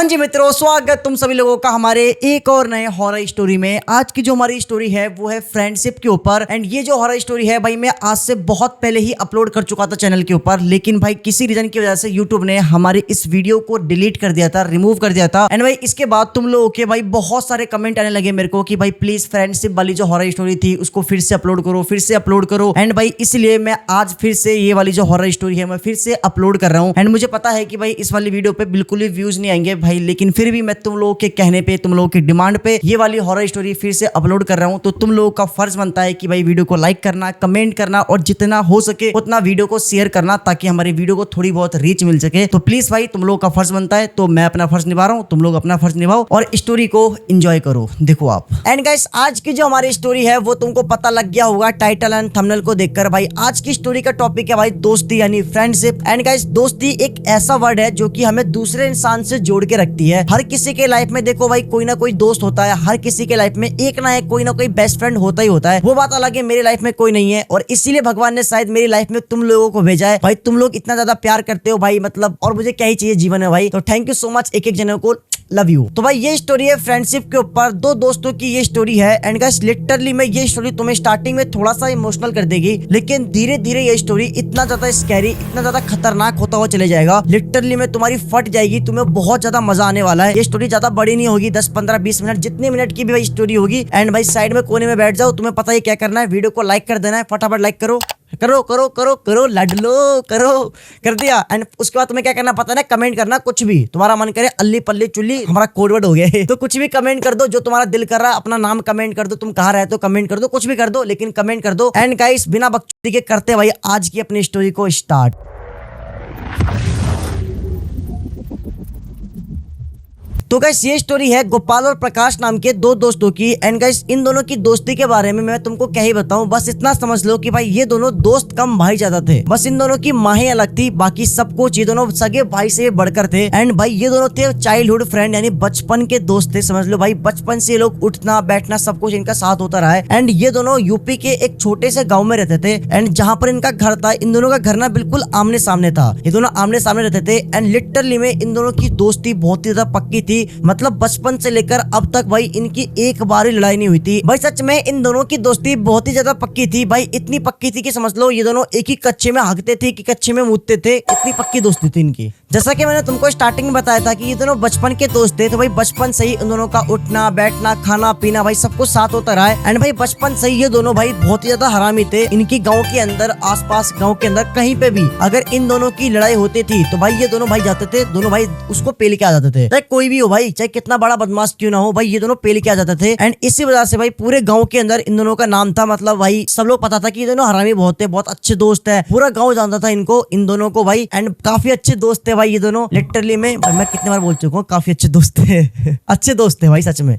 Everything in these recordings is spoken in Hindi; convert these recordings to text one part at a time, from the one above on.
हाँ जी मित्रों, स्वागत तुम सभी लोगों का हमारे एक और नए हॉरर स्टोरी में। आज की जो हमारी स्टोरी है वो है फ्रेंडशिप के ऊपर। एंड ये जो हॉरर स्टोरी है भाई मैं आज से बहुत पहले ही अपलोड कर चुका था चैनल के ऊपर, लेकिन भाई किसी रीजन की वजह से यूट्यूब ने हमारी इस वीडियो को डिलीट कर दिया था, रिमूव कर दिया था। एंड भाई इसके बाद तुम लोगों के भाई बहुत सारे कमेंट आने लगे मेरे को कि भाई प्लीज फ्रेंडशिप वाली जो हॉरर स्टोरी थी उसको फिर से अपलोड करो, फिर से अपलोड करो। एंड भाई इसलिए मैं आज फिर से ये वाली जो हॉरर स्टोरी है मैं फिर से अपलोड कर रहा हूँ। एंड मुझे पता है कि भाई इस वाली वीडियो पे बिल्कुल भी व्यूज नहीं आएंगे भाई, लेकिन फिर भी मैं तुम लोगों के कहने पे, तुम लोगों की डिमांड पे ये वाली हॉरर स्टोरी फिर से अपलोड कर रहा हूं। तो तुम लोगों का फर्ज बनता है कि भाई वीडियो को लाइक करना, कमेंट करना और जितना हो सके उतना वीडियो को शेयर करना ताकि हमारी वीडियो को थोड़ी बहुत रीच मिल सके। तो प्लीज भाई तुम लोगों का फर्ज बनता है, तो मैं अपना फर्ज निभा रहा हूं, तुम लोग अपना फर्ज निभाओ और स्टोरी को एंजॉय करो। देखो आप। एंड गाइस आज की जो हमारी स्टोरी है वो तुमको पता लग गया होगा टाइटल एंड थंबनेल को देखकर। भाई आज की स्टोरी का टॉपिक है भाई दोस्ती यानी फ्रेंडशिप। एंड गाइस दोस्ती एक ऐसा वर्ड है जो कि हमें दूसरे इंसान से जोड़ के रखती है। हर किसी के लाइफ में देखो भाई कोई ना कोई दोस्त होता है, हर किसी के लाइफ में एक ना कोई बेस्ट फ्रेंड होता ही होता है। वो बात अलग है मेरी लाइफ में कोई नहीं है और इसीलिए भगवान ने शायद मेरी लाइफ में तुम लोगों को भेजा है। भाई तुम लोग इतना ज्यादा प्यार करते हो भाई, मतलब और मुझे क्या ही चाहिए जीवन में भाई। तो थैंक यू सो मच एक एक जनों को, लव यू। तो भाई ये स्टोरी है फ्रेंडशिप के ऊपर, दो दोस्तों की ये स्टोरी है। एंड गाइस लिटरली में ये स्टोरी तुम्हें स्टार्टिंग में थोड़ा सा इमोशनल कर देगी, लेकिन धीरे धीरे ये स्टोरी इतना ज्यादा स्कैरी, इतना ज्यादा खतरनाक होता हुआ चले जाएगा। लिटरली में तुम्हारी फट जाएगी, तुम्हें बहुत ज्यादा मजा आने वाला है। ये स्टोरी ज्यादा बड़ी नहीं होगी, 10 15 20 मिनट जितने मिनट की भी भाई स्टोरी होगी। एंड भाई साइड में कोने में बैठ जाओ, तुम्हें पता ही क्या करना है, वीडियो को लाइक कर देना है, फटाफट लाइक करो करो करो करो करो लडलो करो, कर दिया। एंड उसके बाद तुम्हें क्या करना पता है, कमेंट करना कुछ भी तुम्हारा मन करे, अल्ली पल्ली चुल्ली हमारा कोडवर्ड हो गया है। तो कुछ भी कमेंट कर दो जो तुम्हारा दिल कर रहा है, अपना नाम कमेंट कर दो, तुम कहाँ रहते हो कमेंट कर दो, कुछ भी कर दो लेकिन कमेंट कर दो। एंड गाइस बिना बकचोदी के करते भाई आज की अपनी स्टोरी को स्टार्ट। तो गाइस ये स्टोरी है गोपाल और प्रकाश नाम के दो दोस्तों की। एंड गाइस इन दोनों की दोस्ती के बारे में मैं तुमको क्या ही बताऊं, बस इतना समझ लो कि भाई ये दोनों दोस्त कम भाई ज्यादा थे। बस इन दोनों की माँ ही अलग थी, बाकी सब कुछ ये दोनों सगे भाई से बढ़कर थे। एंड भाई ये दोनों थे चाइल्डहुड फ्रेंड यानी बचपन के दोस्त थे, समझ लो भाई बचपन से ये लोग उठना बैठना सब कुछ इनका साथ होता रहा है। एंड ये दोनों यूपी के एक छोटे से गाँव में रहते थे। एंड जहाँ पर इनका घर था, इन दोनों का घर ना बिल्कुल आमने सामने था, ये दोनों आमने सामने रहते थे। एंड लिटरली में इन दोनों की दोस्ती बहुत ही ज्यादा पक्की थी, मतलब बचपन से लेकर अब तक भाई इनकी एक बार ही लड़ाई नहीं हुई थी। भाई सच में इन दोनों की दोस्ती बहुत ही ज्यादा पक्की थी भाई, इतनी पक्की थी कि समझ लो ये दोनों एक ही कच्चे में हगते थे, कि कच्चे में मुतते थे, इतनी पक्की दोस्ती थी इनकी। जैसा कि मैंने तुमको स्टार्टिंग में बताया था कि ये दोनों बचपन के दोस्त थे, तो भाई बचपन से ही इन दोनों का उठना बैठना खाना पीना भाई सब कुछ साथ होता रहा है। एंड भाई बचपन से ही ये दोनों भाई बहुत ही ज्यादा हरामी थे। इनकी गाँव के अंदर, आसपास गाँव के अंदर कहीं पे भी अगर इन दोनों की लड़ाई होती थी तो भाई ये दोनों भाई जाते थे, दोनों भाई उसको पेल के आ जाते थे। चाहे कोई भी हो भाई, चाहे कितना बड़ा बदमाश क्यों ना हो भाई, ये दोनों पेल के आ जाते थे। एंड इसी वजह से भाई पूरे गांव के अंदर इन दोनों का नाम था, मतलब भाई सब लोग पता था कि ये दोनों हरामी बहुत थे, बहुत अच्छे दोस्त है, पूरा गांव जानता था इनको, इन दोनों को भाई। एंड काफी अच्छे दोस्त थे भाई ये दोनों, लिटरली में मैं कितने बार बोल चुका हूँ काफी अच्छे दोस्त थे अच्छे दोस्त थे भाई सच में।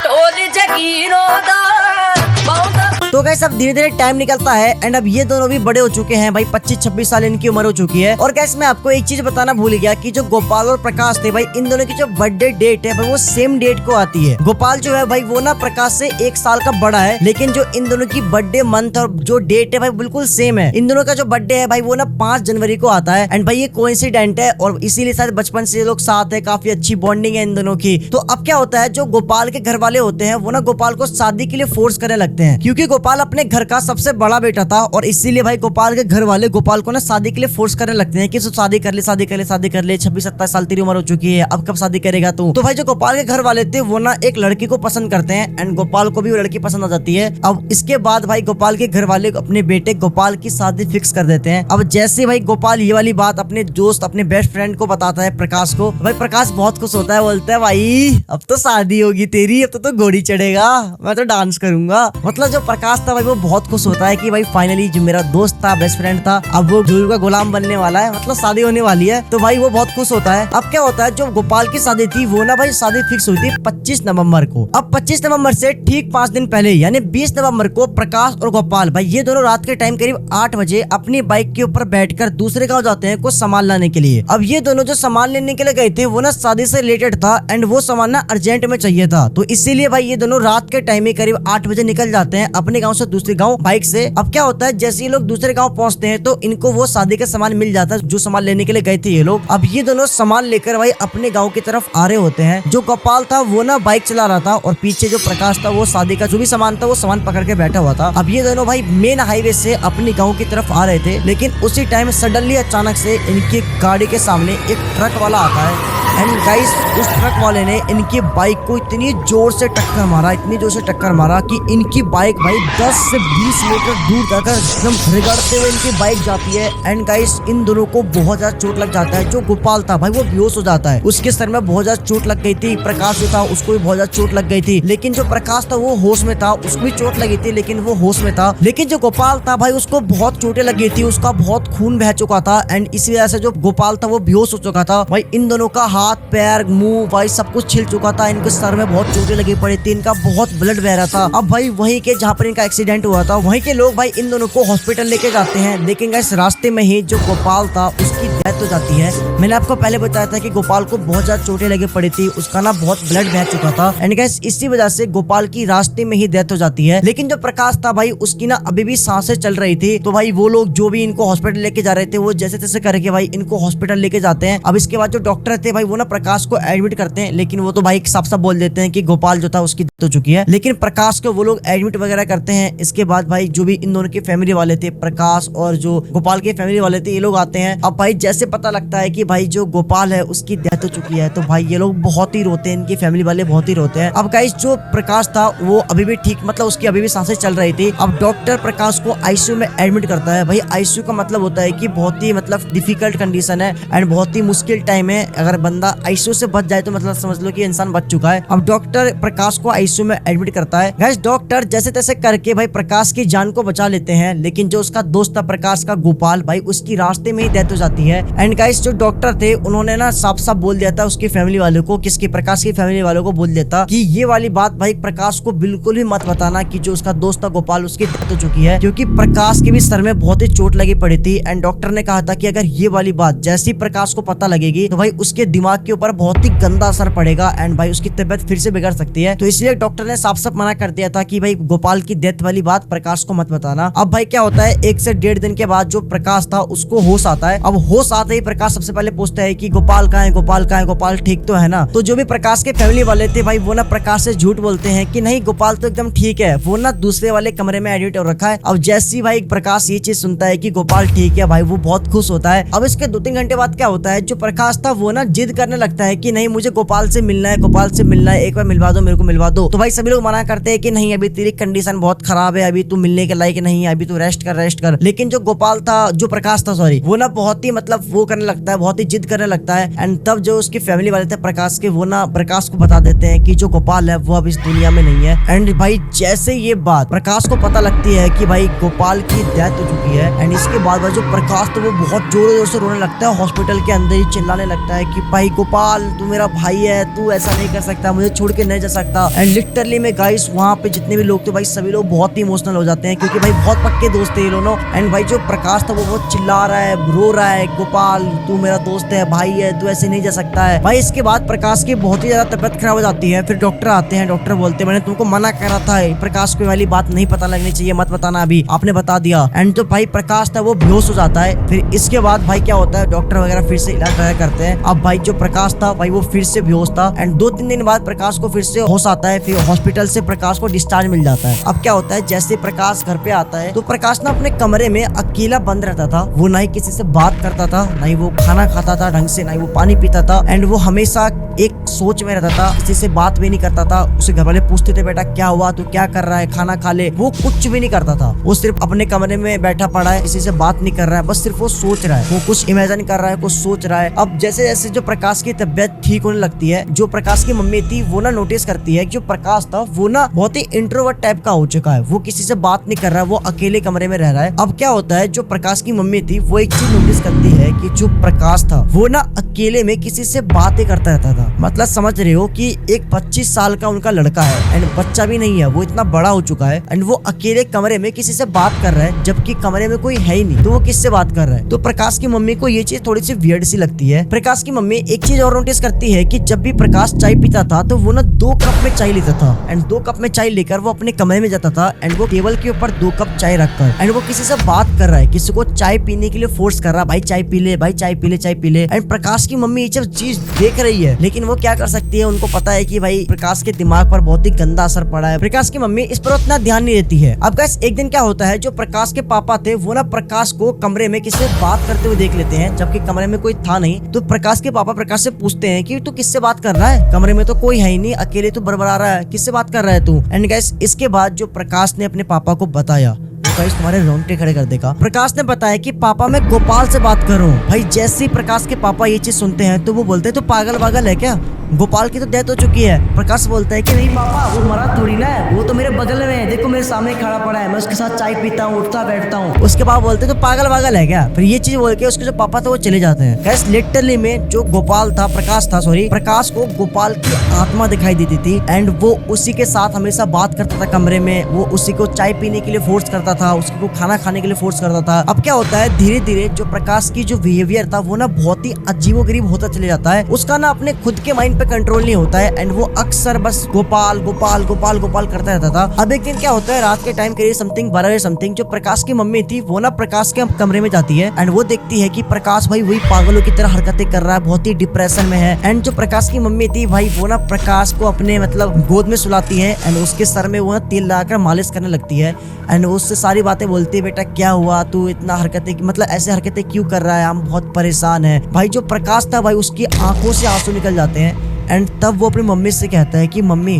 तो गाइस अब धीरे धीरे टाइम निकलता है एंड अब ये दोनों भी बड़े हो चुके हैं भाई, 25-26 साल इनकी उम्र हो चुकी है। और गाइस मैं आपको एक चीज बताना भूल गया कि जो गोपाल और प्रकाश थे भाई, इन दोनों की जो बर्थडे डेट है भाई वो सेम डेट को आती है। गोपाल जो है भाई वो ना प्रकाश से 1 साल का बड़ा है, लेकिन जो इन दोनों की बर्थडे मंथ और जो डेट है भाई बिल्कुल सेम है। इन दोनों का जो बर्थडे है भाई वो ना 5 जनवरी को आता है। एंड भाई ये कोइंसिडेंट है और इसीलिए शायद बचपन से ये लोग साथ है, काफी अच्छी बॉन्डिंग है इन दोनों की। तो अब क्या होता है, जो गोपाल के घर वाले होते हैं वो ना गोपाल को शादी के लिए फोर्स करने लगते हैं, क्योंकि गोपाल अपने घर का सबसे बड़ा बेटा था और इसीलिए भाई गोपाल के घर वाले गोपाल को ना शादी के लिए फोर्स करने लगते हैं कि तू शादी कर ले, शादी कर ले, शादी कर ले, 26-27 साल तेरी उम्र हो चुकी है, अब कब शादी करेगा तू। तो भाई जो गोपाल के घर वाले थे वो ना एक लड़की को पसंद करते हैं एंड गोपाल को भी वो लड़की पसंद आ जाती है। अब इसके बाद भाई गोपाल के घर वाले अपने बेटे गोपाल की शादी फिक्स कर देते हैं। अब जैसे भाई गोपाल ये वाली बात अपने दोस्त अपने बेस्ट फ्रेंड को बताता है प्रकाश को, भाई प्रकाश बहुत खुश होता है, बोलता है भाई अब तो शादी होगी तेरी, अब तो घोड़ी चढ़ेगा, मैं तो डांस करूंगा। मतलब जो प्रकाश था भाई वो बहुत खुश होता है कि भाई फाइनली जो मेरा दोस्त था, बेस्ट फ्रेंड था, अब वो जोरू का गुलाम बनने वाला है, मतलब शादी होने वाली है। तो भाई वो बहुत खुश होता है। अब क्या होता है, जो गोपाल की शादी थी वो ना भाई शादी फिक्स हुई थी 25 नवंबर को। अब 25 नवंबर से ठीक 5 दिन पहले यानी 20 नवंबर को प्रकाश और गोपाल भाई ये दोनों रात के टाइम करीब 8 बजे अपनी बाइक के ऊपर बैठकर दूसरे गांव जाते हैं कुछ सामान लाने के लिए। अब ये दोनों जो सामान लेने के लिए गए थे वो ना शादी से रिलेटेड था एंड वो सामान ना अर्जेंट में चाहिए था, तो इसीलिए भाई ये दोनों रात के टाइम में करीब 8 बजे निकल जाते हैं अपने गाँव से दूसरे गाँव बाइक से। अब क्या होता है, जैसे ये लोग दूसरे गाँव पहुँचते हैं तो इनको वो शादी का सामान मिल जाता है जो सामान लेने के लिए गए थे ये लोग। अब ये दोनों सामान लेकर भाई अपने गाँव की तरफ आ रहे होते हैं। जो गोपाल था वो ना बाइक चला रहा था और पीछे जो प्रकाश था वो शादी का जो भी सामान था वो सामान पकड़ के बैठा हुआ था। अब ये दोनों भाई मेन हाईवे से अपने गाँव की तरफ आ रहे थे, लेकिन उसी टाइम सडनली अचानक से इनकी गाड़ी के सामने एक ट्रक वाला आता है। एंड गाइस उस ट्रक वाले ने इनकी बाइक को इतनी जोर से टक्कर मारा, इतनी जोर से टक्कर मारा कि इनकी बाइक भाई 10 से 20 मीटर दूर तक एकदम रिगड़ते हुए इनकी बाइक जाती है। एंड गाइस इन दोनों को बहुत ज्यादा चोट लग जाता है। जो गोपाल था भाई वो बेहोश हो जाता है, उसके सर में बहुत ज्यादा चोट लग गई थी। प्रकाश जो था उसको भी बहुत ज्यादा चोट लग गई थी, लेकिन जो प्रकाश था वो होश में था, उसको भी चोट लगी थी लेकिन वो होश में था। लेकिन जो गोपाल था भाई उसको बहुत चोटें लगी थी, उसका बहुत खून बह चुका था। एंड इसी वजह से जो गोपाल था वो बेहोश हो चुका था। भाई इन दोनों का हाथ पैर मुंह भाई सब कुछ छिल चुका था, इनके सर में बहुत चोटें लगी पड़ी थी, इनका बहुत ब्लड बह रहा था। अब भाई वहीं के जहाँ पर इनका एक्सीडेंट हुआ था वहीं के लोग भाई इन दोनों को हॉस्पिटल लेके जाते हैं, लेकिन इस रास्ते में ही जो गोपाल था उसकी डेथ हो जाती है। मैंने आपको पहले बताया था कि गोपाल को बहुत ज्यादा चोटें लगी पड़ी थी, उसका ना बहुत ब्लड बह चुका था। एंड गाइस इसी वजह से गोपाल की रास्ते में ही डेथ हो जाती है। लेकिन जो प्रकाश था भाई उसकी ना अभी भी सांसें चल रही थी। तो भाई वो लोग जो भी इनको हॉस्पिटल लेके जा रहे थे वो जैसे तैसे करके भाई इनको हॉस्पिटल लेके जाते हैं। अब इसके बाद जो डॉक्टर थे भाई वो ना प्रकाश को एडमिट करते हैं, लेकिन वो तो भाई साफ साफ बोल देते हैं कि गोपाल जो था उसकी डेथ हो चुकी है। लेकिन प्रकाश को वो लोग एडमिट वगैरह करते हैं। इसके बाद भाई जो भी इन दोनों के फैमिली वाले थे, प्रकाश और जो गोपाल के फैमिली वाले थे, ये लोग आते हैं। अब भाई जैसे पता लगता है कि भाई जो गोपाल है उसकी डेथ हो चुकी है तो भाई ये लोग बहुत ही रोते हैं, इनकी फैमिली वाले बहुत ही रोते हैं। अब गाइस जो प्रकाश था वो अभी भी ठीक, मतलब उसकी अभी भी सांसें चल रही थी। अब डॉक्टर प्रकाश को आईसीयू में एडमिट करता है। भाई आईसीयू का मतलब होता है कि बहुत ही मतलब डिफिकल्ट कंडीशन है एंड बहुत ही मुश्किल टाइम है। अगर बंदा आईसीयू से बच जाए तो मतलब समझ लो कि इंसान बच चुका है। अब डॉक्टर प्रकाश को आईसीयू में एडमिट करता है। गाइस डॉक्टर जैसे तैसे करके भाई प्रकाश की जान को बचा लेते हैं, लेकिन जो उसका दोस्त था प्रकाश का गोपाल भाई उसकी रास्ते में ही डेथ हो जाती है। एंड गाइस जो डॉक्टर थे उन्होंने ना साफ साफ बोल दिया था उसकी फैमिली वालों को, किसकी प्रकाश की फैमिली वालों को बोल देता कि ये वाली बात भाई प्रकाश को बिल्कुल भी मत बताना कि जो उसका दोस्त था गोपाल उसकी डेथ हो चुकी है, क्योंकि प्रकाश के भी सर में बहुत ही चोट लगी पड़ी थी। एंड डॉक्टर ने कहा था कि अगर ये वाली बात जैसी प्रकाश को पता लगेगी तो भाई उसके दिमाग के ऊपर बहुत ही गंदा असर पड़ेगा एंड भाई उसकी तबीयत फिर से बिगड़ सकती है। तो इसलिए डॉक्टर ने साफ साफ मना कर दिया था कि भाई गोपाल की डेथ वाली बात प्रकाश को मत बताना। अब भाई क्या होता है, 1 से 1.5 दिन के बाद जो प्रकाश था उसको होश आता है। अब होश आते ही प्रकाश सबसे पहले पूछता है कि गोपाल कहाँ है, गोपाल कहाँ है, गोपाल ठीक तो है ना। तो जो भी प्रकाश के फैमिली वाले थे भाई वो ना प्रकाश से झूठ बोलते हैं कि नहीं गोपाल तो एकदम ठीक है, वो ना दूसरे वाले कमरे में एडमिट हो रखा है। अब जैसी भाई प्रकाश ये चीज सुनता है कि गोपाल ठीक है भाई वो बहुत खुश होता है। अब इसके 2-3 घंटे बाद क्या होता है, जो प्रकाश था वो ना जिद करने लगता है कि नहीं मुझे गोपाल से मिलना है, गोपाल से मिलना है, एक बार मिलवा दो, मेरे को मिलवा दो। तो भाई सभी लोग मना करते हैं कि नहीं अभी तेरी कंडीशन बहुत खराब है, अभी तू मिलने के लायक नहीं है, अभी तू रेस्ट कर। लेकिन जो गोपाल था, जो प्रकाश था सॉरी, वो ना बहुत ही मतलब वो करने लगता है, बहुत ही जिद करने लगता है। एंड तब जो उसकी फैमिली वाले थे प्रकाश के, वो ना प्रकाश को बता देते हैं कि जो गोपाल है वो अब इस दुनिया में नहीं है। एंड भाई जैसे ये बात प्रकाश को पता लगती है कि भाई गोपाल की डेथ हो चुकी है, एंड इसके बाद जो प्रकाश तो वो बहुत जोर से रोने लगता है, हॉस्पिटल के अंदर ही चिल्लाने लगता है कि भाई गोपाल तू मेरा भाई है, तू ऐसा नहीं कर सकता, मुझे छोड़ के नहीं जा सकता। एंड लिटरली में गाइस वहाँ पे जितने भी लोग थे भाई सभी लोग बहुत ही इमोशनल हो जाते हैं, क्योंकि भाई बहुत पक्के दोस्त थे ये दोनों। एंड भाई जो प्रकाश था वो बहुत चिल्ला रहा है, रो रहा है, गोपाल तू मेरा दोस्त है, भाई है, तू ऐसे नहीं जा सकता है। भाई इसके बाद प्रकाश की बहुत ही ज्यादा तबियत खराब हो जाती है। फिर डॉक्टर आते हैं, डॉक्टर बोलते हैं मैंने तुमको मना करा था, प्रकाश को वाली बात नहीं पता लगनी चाहिए, मत बताना, अभी आपने बता दिया। एंड जो भाई प्रकाश था वो बेहोश हो जाता है। फिर इसके बाद भाई क्या होता है, डॉक्टर वगैरह फिर से इलाज वगैरह करते हैं। अब भाई जो प्रकाश था भाई वो फिर से बेहोश था। एंड 2-3 दिन बाद प्रकाश को फिर से होश आता है। फिर हॉस्पिटल से प्रकाश को डिस्चार्ज मिल जाता है। अब क्या होता है, जैसे प्रकाश घर पे आता है तो प्रकाश ना अपने कमरे में अकेला बंद रहता था। वो ना ही किसी से बात करता था, ना ही वो खाना खाता था ढंग से, ना ही वो पानी पीता था। एंड वो हमेशा एक सोच में रहता था, किसी से बात भी नहीं करता था। उसे घर वाले पूछते थे बेटा क्या हुआ, तू क्या कर रहा है, खाना खा ले, वो कुछ भी नहीं करता था। वो सिर्फ अपने कमरे में बैठा पड़ा है, किसी से बात नहीं कर रहा है, बस सिर्फ वो सोच रहा है, वो कुछ इमेजिन कर रहा है, कुछ सोच रहा है। अब जैसे जैसे जो प्रकाश की तबियत ठीक होने लगती है, जो प्रकाश की मम्मी थी वो ना नोटिस करती है कि जो प्रकाश था वो ना बहुत ही इंट्रोवर्ट टाइप का हो चुका है, वो किसी से बात नहीं कर रहा है, वो अकेले कमरे में रह रहा है। अब क्या होता है, जो प्रकाश की मम्मी थी वो एक चीज नोटिस करती है कि जो प्रकाश था वो ना अकेले में किसी से बातें करता रहता था। मतलब समझ रहे हो कि एक 25 साल का उनका लड़का है एंड बच्चा भी नहीं है, वो इतना बड़ा हो चुका है एंड वो अकेले कमरे में किसी से बात कर रहा है, जबकि कमरे में कोई है ही नहीं, तो वो किससे बात कर रहा है। तो प्रकाश की मम्मी को ये चीज थोड़ी सी वियर्ड सी लगती है। प्रकाश की मम्मी एक चीज और नोटिस करती है कि जब भी प्रकाश चाय पीता था तो वो ना 2 कप में चाय लेता था एंड 2 कप में चाय लेकर वो अपने कमरे में जाता था एंड वो टेबल के ऊपर 2 कप चाय रखकर एंड वो किसी से बात कर रहा है, किसी को चाय पीने के लिए फोर्स कर रहा है, भाई चाय पी ले, भाई चाय पी ले, चाय पी ले। एंड प्रकाश की मम्मी ये चीज देख रही है, लेकिन वो क्या कर सकती है, उनको पता है कि भाई प्रकाश के दिमाग पर बहुत ही गंदा असर पड़ा है। प्रकाश की मम्मी इस पर उतना ध्यान नहीं देती है। अब गाइस एक दिन क्या होता है, जो प्रकाश के पापा थे वो ना प्रकाश को कमरे में किसी से बात करते हुए देख लेते हैं, जबकि कमरे में कोई था नहीं। तो प्रकाश के पापा प्रकाश से पूछते हैं कि तू किससे बात कर रहा है, कमरे में तो कोई है ही नहीं, अकेले तू बड़बड़ा रहा है, किससे बात कर रहा है तू। एंड गाइस इसके बाद जो प्रकाश ने अपने पापा को बताया, गाइस तुम्हारे रोंगटे खड़े कर देगा। प्रकाश ने बताया कि पापा मैं गोपाल से बात कर रहा हूँ। भाई जैसे ही प्रकाश के पापा ये चीज सुनते हैं तो वो बोलते हैं तो पागल वागल है क्या, गोपाल की तो डेथ हो चुकी है। प्रकाश बोलता है कि नहीं पापा, वो मरा थोड़ी ना है, वो तो मेरे बगल में है, देखो मेरे सामने खड़ा पड़ा है, मैं उसके साथ चाय पीता हूँ, उठता बैठता हूँ। उसके पापा बोलते तो पागल वागल है क्या। फिर ये चीज बोल के उसके जो पापा थे वो चले जाते हैं। गाइस लिटरली में जो गोपाल था, प्रकाश को गोपाल की आत्मा दिखाई देती थी एंड वो उसी के साथ हमेशा बात करता था कमरे में, वो उसी को चाय पीने के लिए फोर्स करता था, उसको खाना खाने के लिए फोर्स करता था। अब क्या होता है, धीरे धीरे जो प्रकाश की जो बिहेवियर था वो ना बहुत ही अजीबोगरीब होता चले जाता है। उसका ना अपने खुद के माइंड पे कंट्रोल नहीं होता है एंड वो अक्सर बस गोपाल गोपाल गोपाल गोपाल करता रहता था। अब एक दिन क्या होता है, रात के टाइम करीब समथिंग 12 बजे समथिंग, जो प्रकाश की मम्मी थी वो ना प्रकाश के कमरे में जाती है एंड वो देखती है कि प्रकाश भाई वही पागलों की तरह हरकतें कर रहा है, बहुत ही डिप्रेशन में है। एंड जो प्रकाश की मम्मी थी भाई वो ना प्रकाश को अपने मतलब गोद में सुलाती है एंड उसके सर में वो तेल लगाकर मालिश करने लगती है एंड उससे सारी बातें बोलती है, बेटा क्या हुआ, तू इतना हरकतें मतलब ऐसे हरकतें क्यों कर रहा है, हम बहुत परेशान है। भाई जो प्रकाश था भाई उसकी आंखों से आंसू निकल जाते हैं एंड तब वो अपनी मम्मी से कहता है कि मम्मी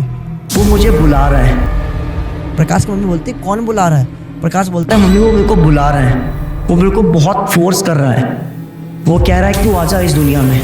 वो मुझे बुला रहा है। प्रकाश की मम्मी बोलती है कौन बुला रहा है। प्रकाश बोलता है मम्मी वो मेरे को बुला रहा है, वो मेरे को बहुत फोर्स कर रहा है, वो कह रहा है कि तू आजा इस दुनिया में,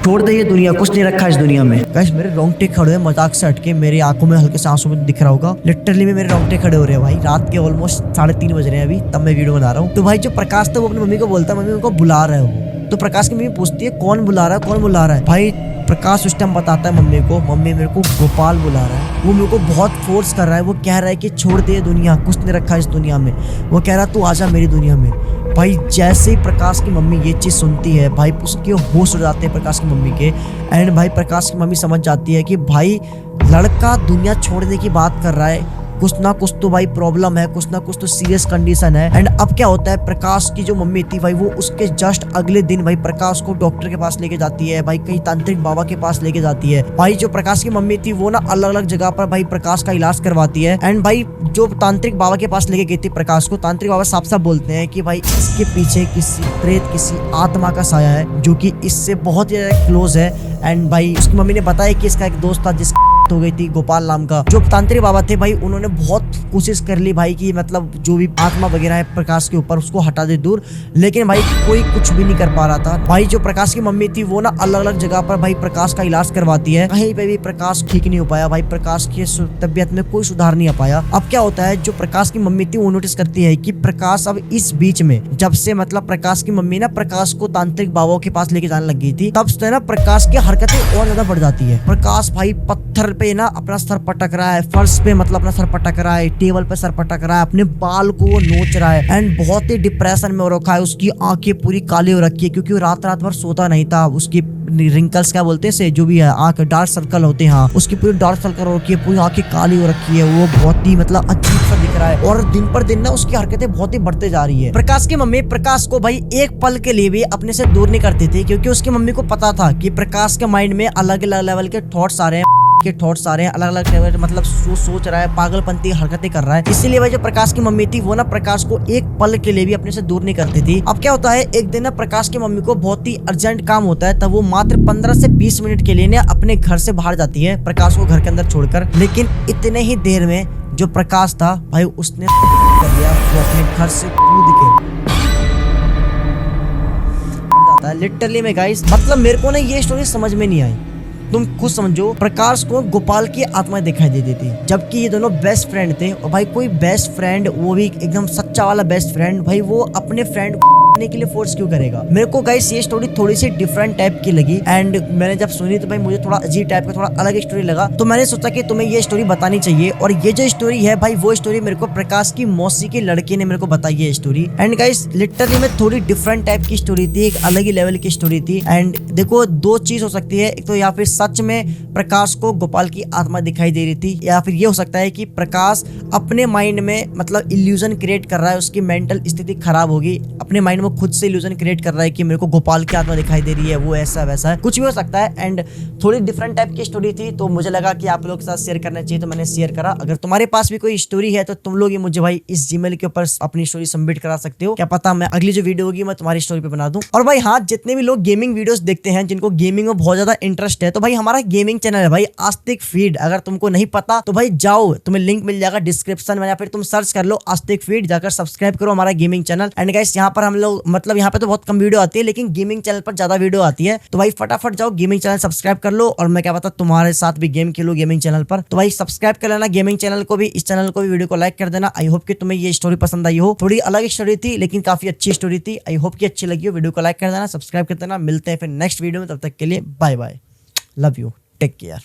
छोड़ दे ये दुनिया, कुछ नहीं रखा इस दुनिया में। गाइस मेरे रोंगटे खड़े हैं मजाक से हटके, मेरी आंखों में हल्के से आंसू में दिख रहा होगा, लिटरली में मेरे रोंगटे खड़े हो रहे हैं भाई। रात के ऑलमोस्ट 3:30 बज रहे हैं अभी, तब मैं वीडियो बना रहा हूँ। तो भाई जो प्रकाश था वो अपनी मम्मी को बोलता है मम्मी उनको बुला रहा है वो। तो प्रकाश की मम्मी पूछती है कौन बुला रहा है, कौन बुला रहा है। भाई प्रकाश उस टाइम बताता है मम्मी को, मम्मी मेरे को गोपाल बुला रहा है, वो मेरे को बहुत फोर्स कर रहा है, वो कह रहा है कि छोड़ दे दुनिया, कुछ नहीं रखा इस दुनिया में, वो कह रहा है तू आजा मेरी दुनिया में। भाई जैसे ही प्रकाश की मम्मी ये चीज़ सुनती है भाई उसके होश हो जाते हैं प्रकाश की मम्मी के एंड भाई प्रकाश की मम्मी समझ जाती है कि भाई लड़का दुनिया छोड़ने की बात कर रहा है, कुछ ना कुछ तो भाई प्रॉब्लम है, कुछ ना कुछ तो सीरियस कंडीशन है। एंड अब क्या होता है, प्रकाश की जो मम्मी थी भाई वो उसके जस्ट अगले दिन भाई प्रकाश को डॉक्टर के पास लेके जाती है, भाई कहीं तांत्रिक बाबा के पास लेके जाती है। भाई जो प्रकाश की मम्मी थी वो ना अलग अलग जगह पर भाई प्रकाश का इलाज करवाती है एंड भाई जो तांत्रिक बाबा के पास लेके गई थी प्रकाश को, तांत्रिक बाबा साफ साफ बोलते हैं कि भाई इसके पीछे किसी प्रेत, किसी आत्मा का साया है जो कि इससे बहुत ही ज्यादा क्लोज है। एंड भाई उसकी मम्मी ने बताया कि इसका एक दोस्त था जिसकी हो गई थी गोपाल नाम का, जो तांत्रिक बाबा थे भाई उन्होंने बहुत कोशिश कर ली भाई कि मतलब जो भी आत्मा वगैरह है प्रकाश के ऊपर उसको हटा दे दूर, लेकिन भाई कोई कुछ भी नहीं कर पा रहा था। भाई जो प्रकाश की मम्मी थी वो ना अलग अलग जगह पर भाई प्रकाश का इलाज करवाती है, कहीं पे भी प्रकाश ठीक नहीं हो पाया, भाई प्रकाश की तबियत में कोई सुधार नहीं आ पाया। अब क्या होता है, जो प्रकाश की मम्मी थी वो नोटिस करती है कि प्रकाश अब इस बीच में जब से मतलब प्रकाश की मम्मी ना प्रकाश को तांत्रिक बाबाओं के पास लेके जाने लग गई थी, तब से ना प्रकाश की हरकतें और ज्यादा बढ़ जाती है। प्रकाश भाई पत्थर पे ना अपना सर पटक रहा है, फर्श पे मतलब अपना सर पटक रहा है, टेबल पे सर पटक रहा है, अपने बाल को वो नोच रहा है एंड बहुत ही डिप्रेशन में हो रखा है। उसकी आंखें पूरी काली हो रखी है क्योंकि वो रात रात भर सोता नहीं था। उसकी रिंकल्स क्या बोलते हैं, जो भी है आंख डार्क सर्कल होते हैं, हाँ उसकी पूरी डार्क सर्कल हो रखी है, पूरी आंखें काली हो रखी है, वो बहुत ही मतलब अजीब सा दिख रहा है और दिन पर दिन ना उसकी हरकतें बहुत ही बढ़ते जा रही है। प्रकाश की मम्मी प्रकाश को भाई एक पल के लिए भी अपने से दूर नहीं करती थी क्योंकि उसकी मम्मी को पता था कि प्रकाश के माइंड में अलग अलग लेवल के थॉट्स आ रहे हैं, अलग अलग लेवल मतलब सोच रहा है, पागलपंती हरकतें कर रहा है। इसीलिए भाई जो प्रकाश की मम्मी थी वो ना प्रकाश को एक पल के लिए भी अपने से दूर नहीं करती थी। अब क्या होता है, एक दिन ना प्रकाश की मम्मी को बहुत ही अर्जेंट काम होता है, तब वो मात्र 15 से 20 मिनट के लिए ना अपने घर से बाहर जाती है प्रकाश को घर के अंदर छोड़कर। लेकिन इतने ही देर में जो प्रकाश था भाई उसने कर दिया, वो अपने घर से कूद के लिटरली में गाइस, मतलब मेरे को ना ये स्टोरी समझ में नहीं आई। तुम खुद समझो, प्रकाश को गोपाल की आत्मा दिखाई देती थी जबकि ये दोनों बेस्ट फ्रेंड थे और भाई कोई बेस्ट फ्रेंड, वो भी एकदम सच्चा वाला बेस्ट फ्रेंड, भाई वो अपने फ्रेंड करने के लिए फोर्स क्यों करेगा। मेरे को गाइस ये स्टोरी थोड़ी सी डिफरेंट टाइप की लगी एंड मैंने जब सुनी तो भाई मुझे थोड़ा अजीब टाइप का, थोड़ा अलग स्टोरी लगा, तो मैंने सोचा कि तुम्हें ये स्टोरी बतानी चाहिए। और ये जो स्टोरी है भाई, वो स्टोरी मेरे को प्रकाश की मौसी के लड़के ने मेरे को बताई है स्टोरी। एंड गाइस लिटरली में थोड़ी डिफरेंट टाइप की स्टोरी थी, एक अलग ही लेवल की स्टोरी थी। एंड देखो दो चीज हो सकती है, एक तो या फिर सच में प्रकाश को गोपाल की आत्मा दिखाई दे रही थी, या फिर ये हो सकता है कि प्रकाश अपने माइंड में मतलब इल्यूजन क्रिएट कर रहा है, उसकी मेंटल स्थिति खराब होगी, अपने माइंड में खुद से इल्यूजन क्रिएट कर रहा है कि मेरे को गोपाल की आत्मा दिखाई दे रही है, वो ऐसा वैसा है, कुछ भी हो सकता है। एंड थोड़ी डिफरेंट टाइप की स्टोरी थी, तो मुझे लगा कि आप लोग के साथ शेयर करना चाहिए, तो मैंने शेयर करा। अगर तुम्हारे पास भी कोई स्टोरी है तो तुम लोग ये मुझे भाई इस जीमेल के ऊपर अपनी स्टोरी सबमिट करा सकते हो, क्या पता मैं अगली जो वीडियो होगी मैं तुम्हारी स्टोरी पे बना दूं। और भाई हाँ, जितने भी लोग गेमिंग वीडियोस देखते हैं, जिनको गेमिंग में बहुत ज्यादा इंटरेस्ट है, तो भाई हमारा गेमिंग चैनल है भाई आस्तिक फीड। अगर तुमको नहीं पता तो भाई जाओ, तुम्हें लिंक मिल जाएगा डिस्क्रिप्शन में, या फिर तुम सर्च कर लो आस्तिक फीड, जाकर सब्सक्राइब करो हमारा गेमिंग चैनल। एंड गाइस यहाँ पर हम लोग मतलब यहाँ पे तो बहुत कम वीडियो आती है, लेकिन गेमिंग चैनल पर ज्यादा वीडियो आती है, तो भाई फटाफट जाओ गेमिंग चैनल सब्सक्राइब कर लो। और मैं क्या पता तुम्हारे साथ भी गेम खेलो गेमिंग चैनल पर, तो भाई सब्सक्राइब कर लेना गेमिंग चैनल को भी, इस चैनल को भी, वीडियो को लाइक कर देना। आई होप कि तुम्हें ये स्टोरी पसंद आई हो, थोड़ी अलग स्टोरी थी लेकिन काफी अच्छी स्टोरी थी। आई होप कि अच्छी लगी हो, वीडियो को लाइक कर देना, सब्सक्राइब कर देना। मिलते हैं फिर नेक्स्ट वीडियो में, तब तक के लिए bye bye, love you, take care.